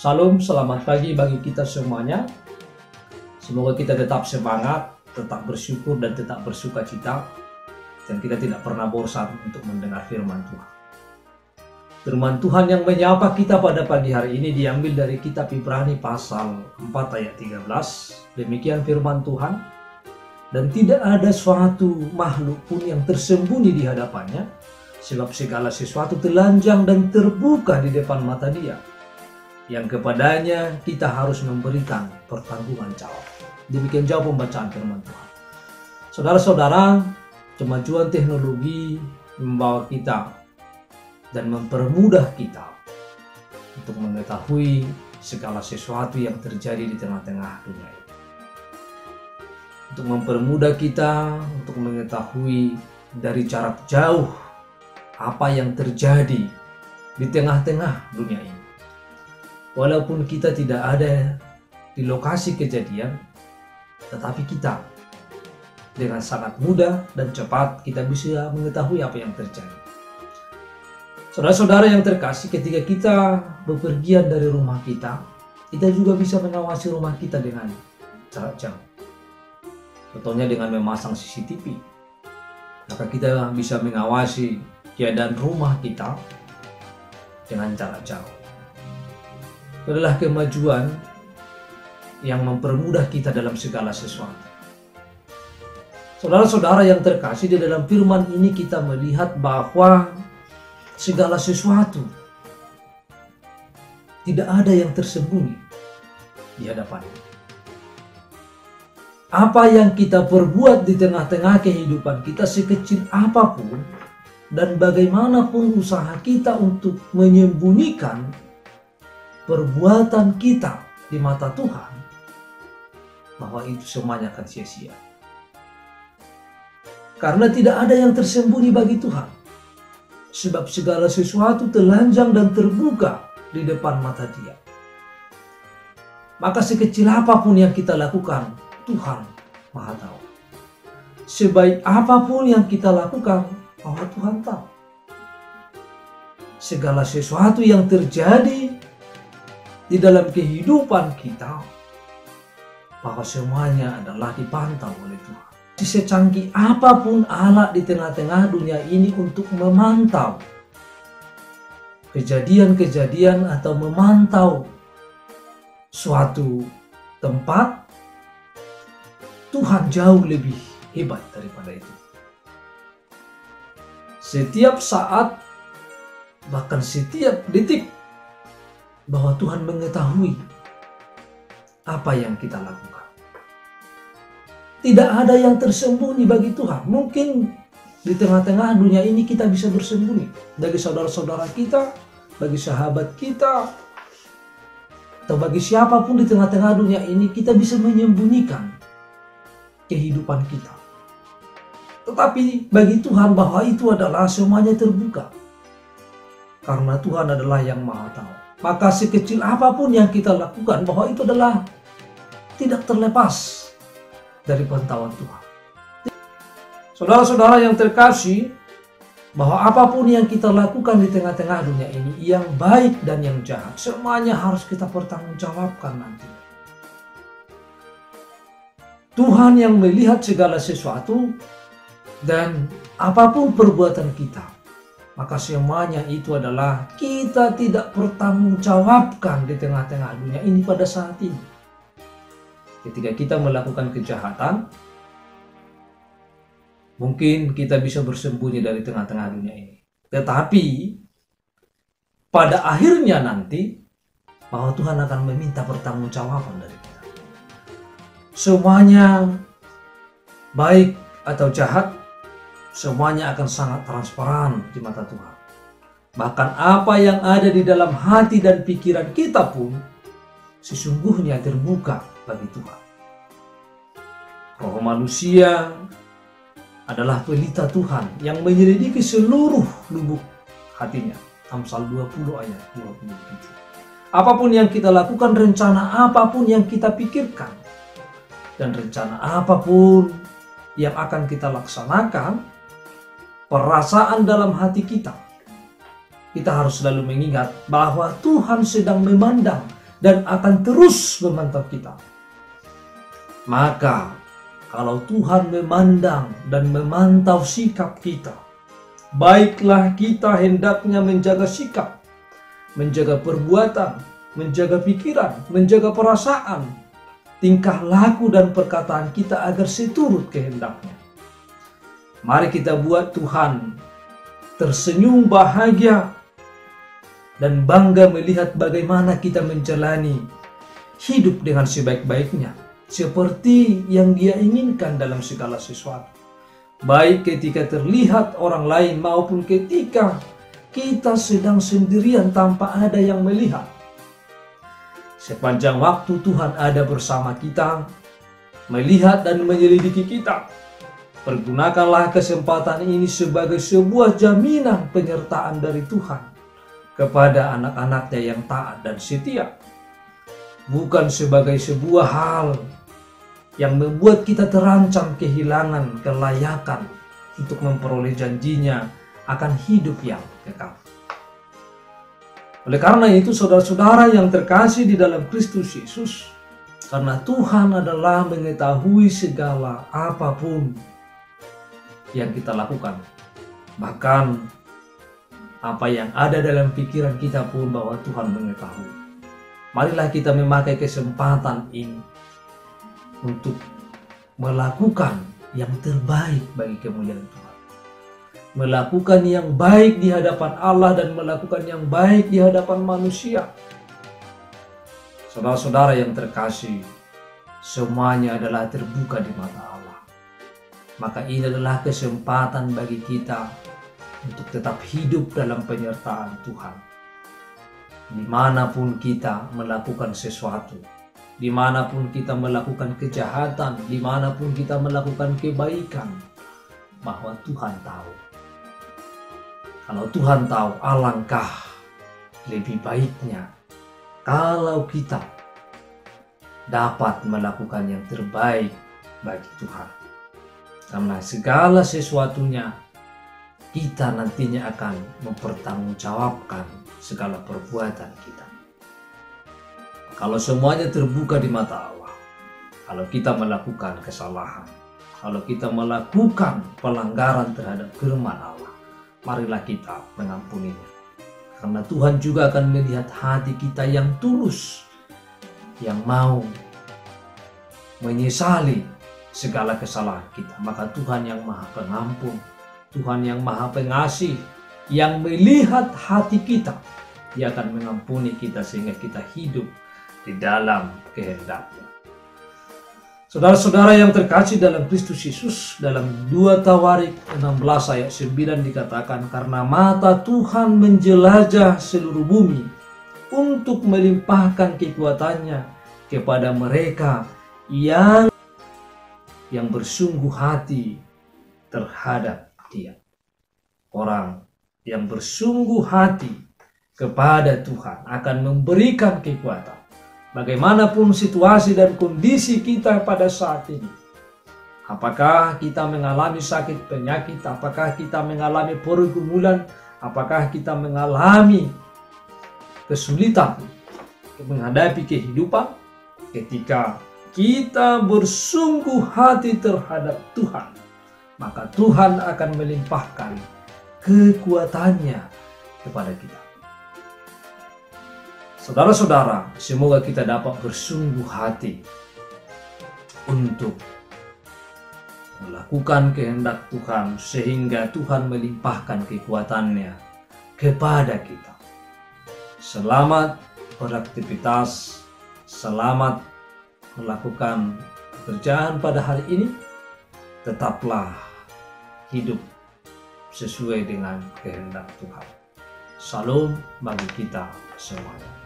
Salam, selamat pagi bagi kita semuanya. Semoga kita tetap semangat, tetap bersyukur dan tetap bersuka cita. Dan kita tidak pernah bosan untuk mendengar firman Tuhan. Firman Tuhan yang menyapa kita pada pagi hari ini diambil dari kitab Ibrani pasal 4 ayat 13. Demikian firman Tuhan. Dan tidak ada suatu makhluk pun yang tersembunyi di hadapannya, sebab segala sesuatu telanjang dan terbuka di depan mata Dia, yang kepadanya kita harus memberikan pertanggungan jawab. Demikian jauh pembacaan firman Tuhan. Saudara-saudara, kemajuan teknologi membawa kita dan mempermudah kita untuk mengetahui segala sesuatu yang terjadi di tengah-tengah dunia ini. Untuk mempermudah kita untuk mengetahui dari jarak jauh apa yang terjadi di tengah-tengah dunia ini. Walaupun kita tidak ada di lokasi kejadian, tetapi kita dengan sangat mudah dan cepat kita bisa mengetahui apa yang terjadi. Saudara-saudara yang terkasih, ketika kita bepergian dari rumah kita juga bisa mengawasi rumah kita dengan jarak jauh. Contohnya dengan memasang CCTV, maka kita bisa mengawasi keadaan rumah kita dengan jarak jauh. Adalah kemajuan yang mempermudah kita dalam segala sesuatu. Saudara-saudara yang terkasih, di dalam firman ini kita melihat bahwa segala sesuatu tidak ada yang tersembunyi di hadapannya. Apa yang kita perbuat di tengah-tengah kehidupan kita, sekecil apapun dan bagaimanapun usaha kita untuk menyembunyikan perbuatan kita di mata Tuhan, bahwa itu semuanya akan sia-sia. Karena tidak ada yang tersembunyi bagi Tuhan. Sebab segala sesuatu telanjang dan terbuka di depan mata Dia. Maka sekecil apapun yang kita lakukan, Tuhan Maha tahu. Sebaik apapun yang kita lakukan, bahwa Tuhan tahu. Segala sesuatu yang terjadi di dalam kehidupan kita, bahwa semuanya adalah dipantau oleh Tuhan. Secanggih apapun alat di tengah-tengah dunia ini untuk memantau kejadian-kejadian atau memantau suatu tempat, Tuhan jauh lebih hebat daripada itu. Setiap saat, bahkan setiap detik, bahwa Tuhan mengetahui apa yang kita lakukan. Tidak ada yang tersembunyi bagi Tuhan. Mungkin di tengah-tengah dunia ini kita bisa bersembunyi. Bagi saudara-saudara kita, bagi sahabat kita, atau bagi siapapun di tengah-tengah dunia ini, kita bisa menyembunyikan kehidupan kita. Tetapi bagi Tuhan, bahwa itu adalah semuanya terbuka. Karena Tuhan adalah yang Maha tahu. Maka sekecil apapun yang kita lakukan, bahwa itu adalah tidak terlepas dari pantauan Tuhan. Saudara-saudara yang terkasih, bahwa apapun yang kita lakukan di tengah-tengah dunia ini, yang baik dan yang jahat, semuanya harus kita pertanggungjawabkan nanti. Tuhan yang melihat segala sesuatu, dan apapun perbuatan kita, maka semuanya itu adalah kita tidak pertanggungjawabkan di tengah-tengah dunia ini pada saat ini. Ketika kita melakukan kejahatan, mungkin kita bisa bersembunyi dari tengah-tengah dunia ini. Tetapi pada akhirnya nanti, bahwa Tuhan akan meminta pertanggungjawaban dari kita. Semuanya, baik atau jahat, semuanya akan sangat transparan di mata Tuhan. Bahkan apa yang ada di dalam hati dan pikiran kita pun sesungguhnya terbuka bagi Tuhan. Roh manusia adalah pelita Tuhan yang menyelidiki seluruh lubuk hatinya. Amsal 20 ayat 27. Apapun yang kita lakukan, rencana apapun yang kita pikirkan, dan rencana apapun yang akan kita laksanakan, perasaan dalam hati kita harus selalu mengingat bahwa Tuhan sedang memandang dan akan terus memantau kita. Maka kalau Tuhan memandang dan memantau sikap kita, baiklah kita hendaknya menjaga sikap, menjaga perbuatan, menjaga pikiran, menjaga perasaan, tingkah laku dan perkataan kita agar seturut kehendaknya. Mari kita buat Tuhan tersenyum bahagia dan bangga melihat bagaimana kita menjalani hidup dengan sebaik-baiknya, seperti yang Dia inginkan dalam segala sesuatu. Baik ketika terlihat orang lain maupun ketika kita sedang sendirian tanpa ada yang melihat. Sepanjang waktu Tuhan ada bersama kita, melihat dan menyelidiki kita. Pergunakanlah kesempatan ini sebagai sebuah jaminan penyertaan dari Tuhan kepada anak-anaknya yang taat dan setia. Bukan sebagai sebuah hal yang membuat kita terancam kehilangan kelayakan untuk memperoleh janjinya akan hidup yang kekal. Oleh karena itu, saudara-saudara yang terkasih di dalam Kristus Yesus, karena Tuhan adalah mengetahui segala apapun yang kita lakukan, bahkan apa yang ada dalam pikiran kita pun bahwa Tuhan mengetahui. Marilah kita memakai kesempatan ini untuk melakukan yang terbaik bagi kemuliaan Tuhan, melakukan yang baik di hadapan Allah dan melakukan yang baik di hadapan manusia. Saudara-saudara yang terkasih, semuanya adalah terbuka di mata Allah. Maka ini adalah kesempatan bagi kita untuk tetap hidup dalam penyertaan Tuhan. Dimanapun kita melakukan sesuatu, dimanapun kita melakukan kejahatan, dimanapun kita melakukan kebaikan, bahwa Tuhan tahu. Kalau Tuhan tahu, alangkah lebih baiknya kalau kita dapat melakukan yang terbaik bagi Tuhan. Karena segala sesuatunya kita nantinya akan mempertanggungjawabkan segala perbuatan kita. Kalau semuanya terbuka di mata Allah, kalau kita melakukan kesalahan, kalau kita melakukan pelanggaran terhadap firman Allah, marilah kita mengampuninya. Karena Tuhan juga akan melihat hati kita yang tulus, yang mau menyesali segala kesalahan kita. Maka Tuhan yang Maha Pengampun, Tuhan yang Maha Pengasih, yang melihat hati kita, Dia akan mengampuni kita sehingga kita hidup di dalam kehendak-Nya. Saudara-saudara yang terkasih dalam Kristus Yesus, dalam 2 Tawarik 16 ayat 9 dikatakan, karena mata Tuhan menjelajah seluruh bumi untuk melimpahkan kekuatannya kepada mereka yang bersungguh hati terhadap Dia. Orang yang bersungguh hati kepada Tuhan akan memberikan kekuatan. Bagaimanapun situasi dan kondisi kita pada saat ini, apakah kita mengalami sakit penyakit, apakah kita mengalami pergumulan, apakah kita mengalami kesulitan menghadapi kehidupan, ketika kita bersungguh hati terhadap Tuhan, maka Tuhan akan melimpahkan kekuatannya kepada kita. Saudara-saudara, semoga kita dapat bersungguh hati untuk melakukan kehendak Tuhan sehingga Tuhan melimpahkan kekuatannya kepada kita. Selamat beraktivitas, selamat melakukan pekerjaan pada hari ini. Tetaplah hidup sesuai dengan kehendak Tuhan. Salam bagi kita semuanya.